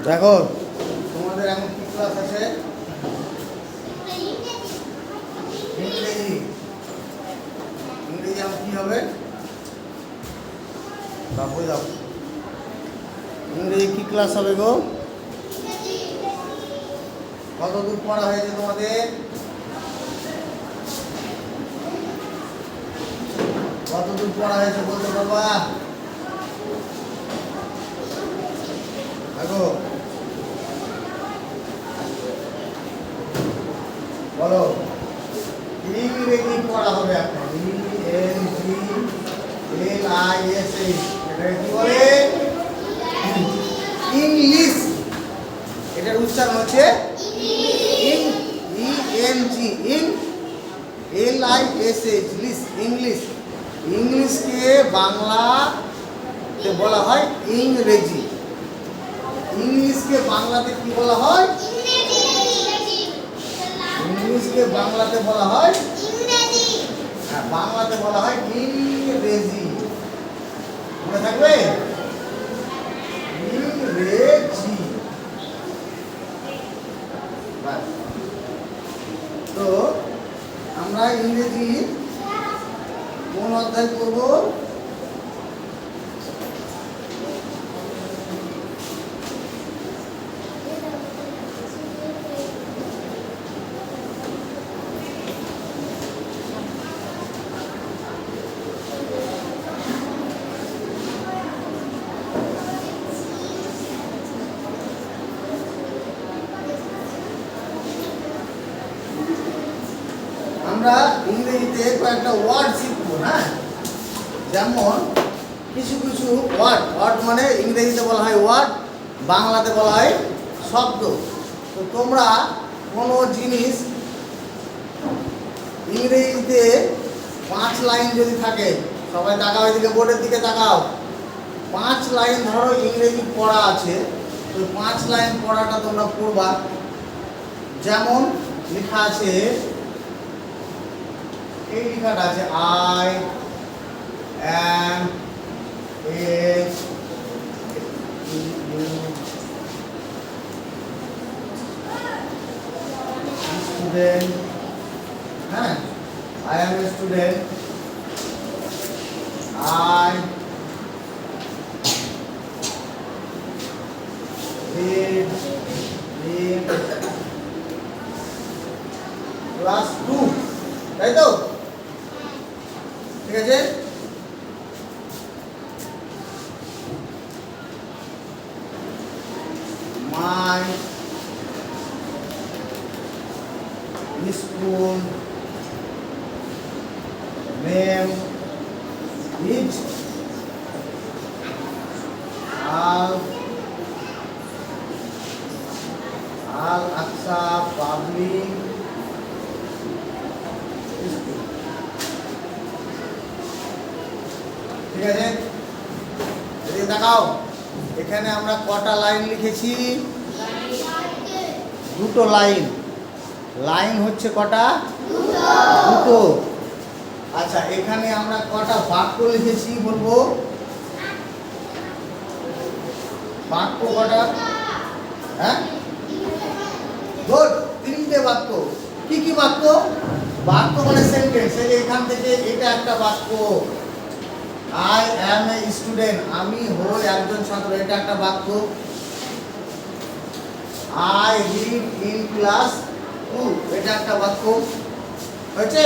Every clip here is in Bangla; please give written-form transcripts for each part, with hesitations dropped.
দেখো তোমাদের এখন কি ক্লাস আছে? ইংরেজি। ইংরেজি আমার কি হবে? বাবু দাও। ইংরেজি কি ক্লাস হবে গো? কত দূর পড়া হয়েছে তোমাদের? কত দূর পড়া হয়েছে বলতে পারবা? দেখো বলো। ইংরেজি পড়া হবে এখন। INGLISH। এটা কি বলে? ইংলিশ। এটার উচ্চারণ হচ্ছে INGLISH। ইংলিশ। ইংলিশকে বাংলাতে বলা হয় ইংরেজি। ইংলিশকে বাংলাতে কি বলা হয়? ইংলিশকে বাংলাতে বলা হয় ইংরেজি। হ্যাঁ, বাংলাতে বলা হয় ইংরেজি। মনে থাকবে? ইংরেজি। তো আমরা ইংরেজি কোন অধ্যায় করব? আমরা ইংরেজিতে কয়েকটা ওয়ার্ড শিখব। হ্যাঁ, যেমন কিছু কিছু ওয়ার্ড মানে ইংরেজিতে বলা হয় ওয়ার্ড, বাংলাতে বলা হয় শব্দ। তো তোমরা কোনো জিনিস ইংরেজিতে 5 লাইন যদি থাকে, সবাই তাকাও, এদিকে বোর্ডের দিকে তাকাও। 5 লাইন ধরো ইংরেজি পড়া আছে, তো 5 লাইন পড়াটা তোমরা পড়বা। যেমন লেখা আছে, এই লেখাটা আছে I am a student. হ্যাঁ, I am a student. I read in class 2. তাই তো? ঠিক আছে। My school name is Al-Aqsa Public School। ঠিক আছে, এদিকে তাকাও। এখানে আমরা কটা লাইন লিখেছি? দুটো লাইন। লাইন হচ্ছে কটা? দুটো। আচ্ছা, এখানে আমরা কটা বাক্য লিখেছি বলবো? বাক্য কটা? হ্যাঁ, গুড, 3টে বাক্য। কি কি বাক্য? বাক্য মানে সেন্টেন্স। এই যে এখান থেকে এটা একটা বাক্য। I am a student, আমি হই একজন ছাত্র, এটা একটা বাক্য। I read in class 2, এটা একটা বাক্য হয়েছে।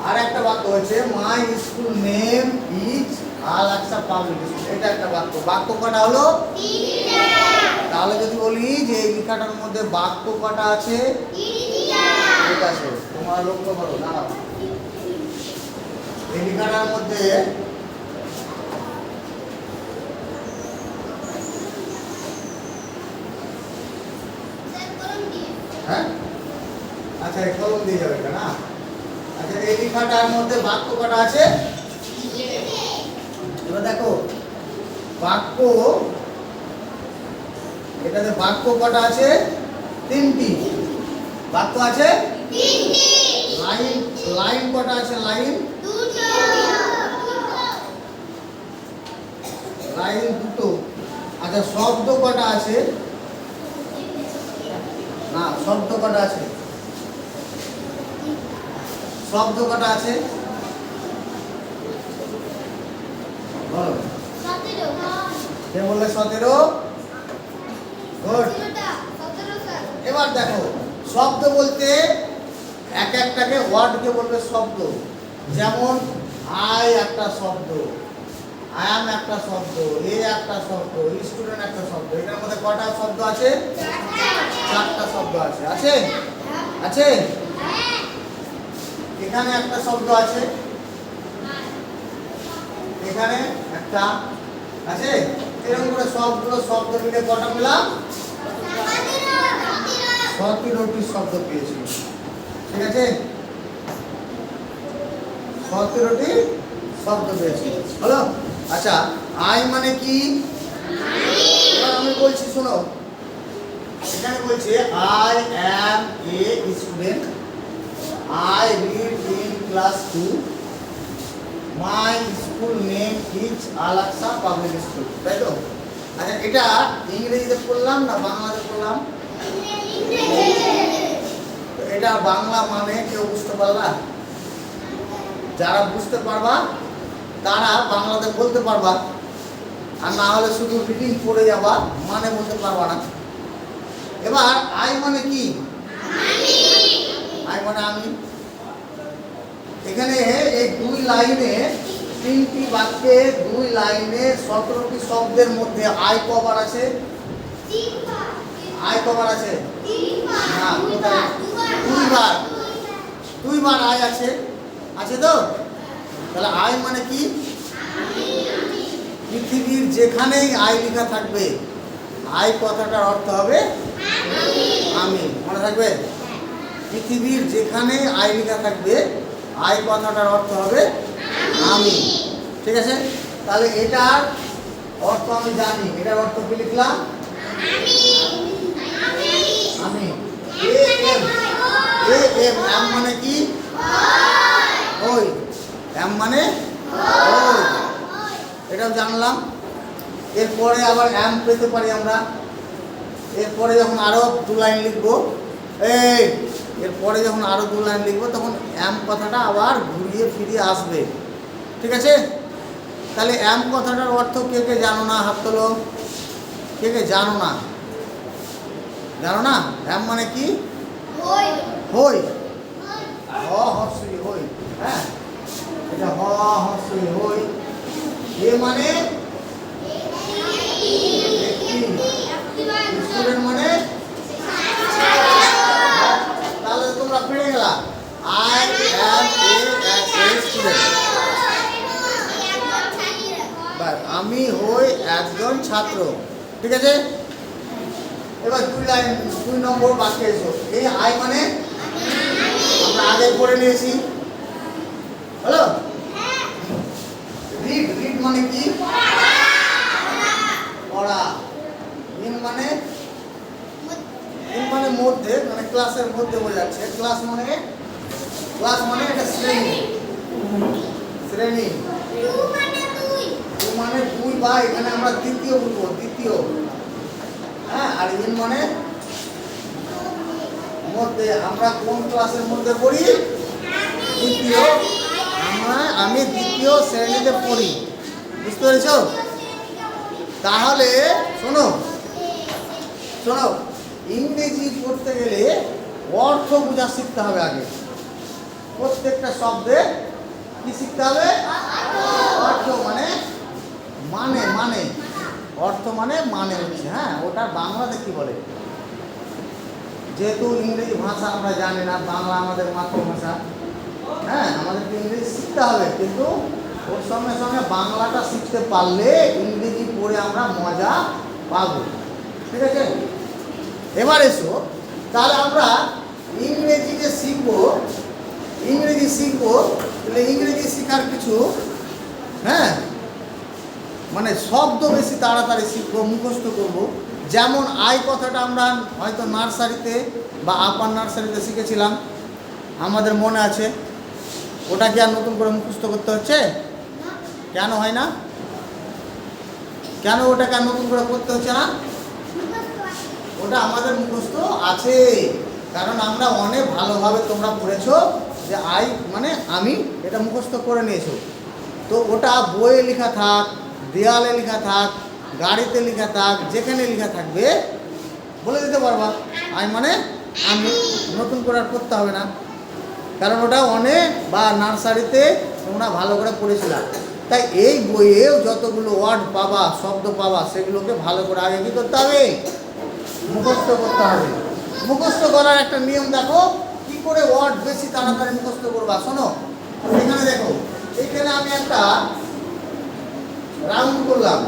আর একটা বাক্য হচ্ছে my school name is Al-Aqsa Public School, এটা একটা বাক্য। বাক্য কটা হলো? 3টা। তাহলে যদি বলি যে এই লেখাটার মধ্যে বাক্য কটা আছে? 3টা। ঠিক আছে, তোমরা লক্ষ্য করো। দাঁড়াও, এই লেখাটার মধ্যে হ্যাঁ, আচ্ছা কলম দিয়ে যাবে এটা না। আচ্ছা, এই লেখাটার মধ্যে বাক্য কটা আছে? এবার দেখো বাক্য, এটাতে বাক্য কটা আছে? 3টি বাক্য আছে। 3টি। লাইন কটা আছে? লাইন 2টো। লাইন 2টো। আচ্ছা, আচ্ছা শব্দ কটা আছে? না, শব্দ কটা আছে? শব্দ কটা আছে বলো? কে বললে 17? গুড। এবার দেখো শব্দ বলতে এক একটাকে ওয়ার্ডকে বলবে শব্দ। যেমন আই একটা শব্দ, আই অ্যাম একটা শব্দ, এ একটা শব্দ, স্টুডেন্ট একটা শব্দ। এটার মধ্যে কটা শব্দ আছে? চারটা শব্দ আছে। আছে আছে এখানে একটা শব্দ আছে, এখানে একটা আছে। এরকম করে সবগুলো শব্দ মিলে কটা পেলাম? 17টি শব্দ পেয়েছি। ঠিক আছে, 17টি শব্দ পেয়েছি। হলো? আচ্ছা আই মানে কি? এবার আমি বলছি শোনো, এখানে বলছে I am a student, I read in class 2, my school name is আলাক্সা public school. তাই তো? আচ্ছা এটা ইংরেজিতে পড়লাম না বাংলাতে পড়লাম? এটা বাংলা মানে কেউ বুঝতে পারলা? যারা বুঝতে পারবা তারা বাংলাতে বলতে পারবা, আর না হলে শুধু রিডিং পড়ে যাবা, মানে বলতে পারবা না। এবার আই মানে কি? আই মানে আমি। এখানে এই দুই লাইনে, তিনটি বাক্যে দুই লাইনে 17টি শব্দের মধ্যে আই কবার আছে? আই কবার আছে? না, কোথায়? দুইবার আই আছে। আছে তো? তাহলে আই মানে কি? পৃথিবীর যেখানেই আই লেখা থাকবে আই কথাটার অর্থ হবে আমি। মনে থাকবে? পৃথিবীর যেখানে আই লেখা থাকবে আই কথাটার অর্থ হবে আমি। ঠিক আছে, তাহলে এটার অর্থ আমি জানি। এটার অর্থ কি লিখলাম? আমি। A M, A M, M মানে কি? ওই। এম মানে ওই, এটাও জানলাম। এরপরে আবার এম পেতে পারি আমরা। এরপরে যখন আরো দু লাইন লিখবো, এরপরে যখন আরো দু লাইন লিখবো তখন এম কথাটা আবার ঘুরিয়ে ফিরিয়ে আসবে। ঠিক আছে, তাহলে এম কথাটার অর্থ কে কে জানো না? হাত তোলো। কে কে জানো না? জানো না এম মানে কি? হই। হই, হ হস্যই হই। হ্যাঁ, এটা হ হস্যই হই। এ মানে স্টুডেন্ট মানে, তাহলে তোমরা পেরে গেলা। I am a student. আমি হই একজন ছাত্র। ঠিক আছে, এবার দুই নম্বর বাক্যে এসো। এই আই মানে আমরা আগে পড়ে নিয়েছি। হলো? রিড, রিড মানে কি? পড়া। ইন মানে, ইন মানে মধ্যে, মানে ক্লাসের মধ্যে বোঝাচ্ছে। ক্লাস মানে এটা শ্রেণী। শ্রেণী। টু মানে দুই, বা এখানে আমরা দ্বিতীয় বলবো, দ্বিতীয়। হ্যাঁ, আর ইন মানে মধ্যে। আমরা কোন ক্লাসের মধ্যে পড়ি? দ্বিতীয়। আমি দ্বিতীয় শ্রেণীতে পড়ি। বুঝতে পেরেছ? তাহলে শোনো শোনো, ইংরেজি পড়তে গেলে অর্থ বোঝা শিখতে হবে আগে। প্রত্যেকটা শব্দে কি শিখতে হবে? অর্থ মানে মানে মানে অর্থ মানে মানে হচ্ছে, হ্যাঁ, ওটা বাংলাতে কি বলে? যেহেতু ইংরেজি ভাষা আমরা জানি না, বাংলা আমাদের মাতৃভাষা, হ্যাঁ, আমাদেরকে ইংরেজি শিখতে হবে, কিন্তু ওর সঙ্গে সঙ্গে বাংলাটা শিখতে পারলে ইংরেজি পড়ে আমরা মজা পাবো। ঠিক আছে, এবার এসো, তাহলে আমরা ইংরেজি যে শিখবো, তাহলে ইংরেজি শেখার কিছু, হ্যাঁ, মানে শব্দ বেশি তাড়াতাড়ি শিখবো, মুখস্থ করব। যেমন আই কথাটা আমরা হয়তো নার্সারিতে বা আপার নার্সারিতে শিখেছিলাম, আমাদের মনে আছে। ওটা কি আর নতুন করে মুখস্থ করতে হচ্ছে? কেন হয় না? কেন ওটাকে আর নতুন করে পড়তে হচ্ছে না? ওটা আমাদের মুখস্থ আছে, কারণ আমরা অনেক ভালোভাবে তোমরা পড়েছো যে আই মানে আমি, এটা মুখস্থ করে নিয়েছো। তো ওটা বইয়ে লেখা থাক, দেয়ালে লেখা থাক, গাড়িতে লেখা থাক, যেখানে লেখা থাকবে বলে দিতে পারবা আই মানে আমি, নতুন করে আর পড়তে হবে না, কারণ ওটা অনেক বা নার্সারিতে তোমরা ভালো করে পড়েছিলা। তাই এই বইয়েও যতগুলো ওয়ার্ড পাবা, শব্দ পাবা, সেগুলোকে ভালো করে আগে কী করতে হবে? মুখস্থ করতে হবে। মুখস্থ করার একটা নিয়ম দেখো, কি করে ওয়ার্ড বেশি তাড়াতাড়ি মুখস্থ করবা। শোনো, এখানে দেখো, এখানে আমি একটা রাউন্ড করলাম,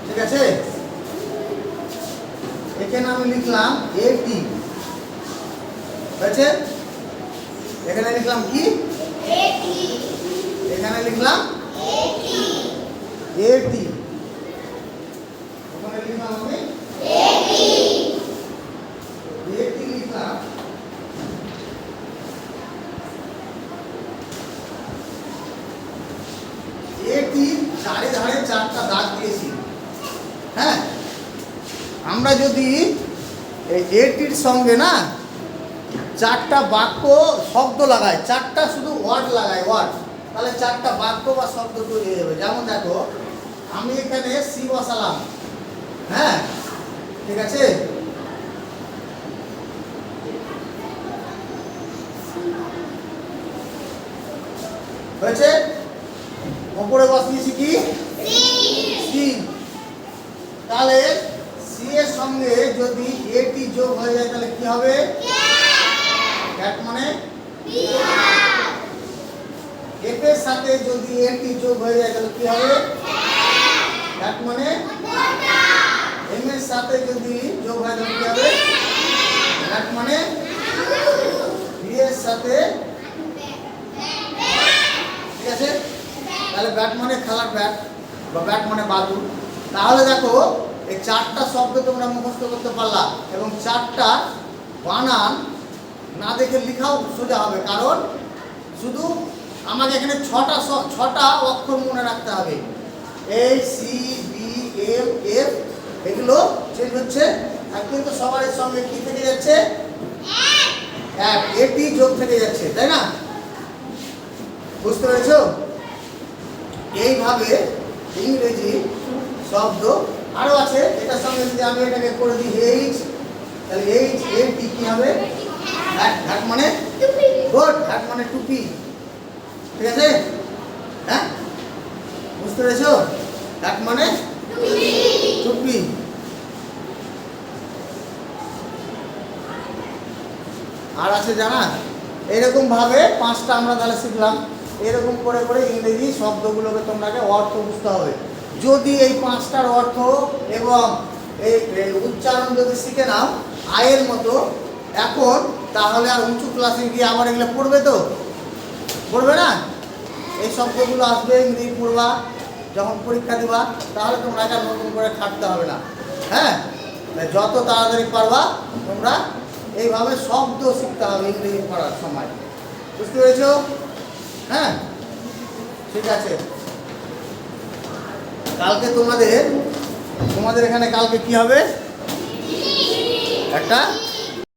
ঠিক আছে? এখানে আমি লিখলাম এটি, হয়েছে? এখানে লিখলাম কি? এখানে লিখলাম এটি, ওখানে লিখলাম আমি এটি লিখলাম। এটি চারিধারে চারটা দাগ দিয়েছি। হ্যাঁ, আমরা যদি এই এটির সঙ্গে না চারটা বাক্য শব্দ লাগাই, চারটা শুধু ওয়ার্ড লাগাই, ওয়ার্ড, তাহলে চারটা বাক্য বা শব্দ তৈরি হয়ে যাবে। যেমন দেখো, আমি এখানে সি বসালাম, হ্যাঁ, ঠিক আছে? হয়েছে? ওপরে বসিয়েছি কি? সি। তাহলে সি এর সঙ্গে যদি এটি যোগ হয়ে যায় তাহলে কি হবে? ক্যাট মানে এফ এর সাথে যদি এটি যোগ হয়ে যায় তাহলে কি হবে? ক্যাট মানে এম এর সাথে যদি যোগ হয় তাহলে কি হবে? ক্যাট মানে বি এর সাথে, ঠিক আছে? তাহলে ব্যাট মানে খেলার ব্যাট বা ব্যাট মানে বাদুড়। তাহলে দেখো, এই চারটা শব্দ তোমরা মুখস্থ করতে পারলা, এবং চারটা বানান না দেখে লেখাও সোজা হবে, কারণ শুধু আমাকে এখানে ছটা অক্ষর মনে রাখতে হবে। A C B M F, এগুলো চেঞ্জ হচ্ছে, আর কিন্তু সবার সঙ্গে কি থেকে যাচ্ছে? এক, এটি যোগ থেকে যাচ্ছে, তাই না? বুঝতে পেরেছো? এইভাবে ইংরেজি শব্দ আরো আছে। এটার সঙ্গে যদি আমি এটাকে করে দিই এইচ, তাহলে এইচ এর টি কি হবে? হ্যাট, হ্যাট মানে গোট, হ্যাট মানে টুপি, ঠিক আছে? হ্যাঁ, বুঝতে পেরেছো? হ্যাট মানে টুপি। আর আছে জানা, এরকম ভাবে পাঁচটা আমরা তাহলে শিখলাম। এরকম করে করে ইংরেজি শব্দগুলোকে তোমরাকে অর্থ বুঝতে হবে। যদি এই পাঁচটার অর্থ এবং এই উচ্চারণ যদি শিখে নাও আয়ের মতো এখন, তাহলে আর উঁচু ক্লাসে গিয়ে আবার এগুলো পড়বে তো? পড়বে না? এই শব্দগুলো আসবে, ইংরেজি পড়বা, যখন পরীক্ষা দিবা তাহলে তোমরা এটা নতুন করে খাটতে হবে না। হ্যাঁ, যত তাড়াতাড়ি পারবা তোমরা এইভাবে শব্দ শিখতে হবে ইংরেজি পড়ার সময়। বুঝতে পেরেছো? হ্যাঁ, ঠিক আছে। কালকে তোমাদের এখানে কালকে কি হবে? একটা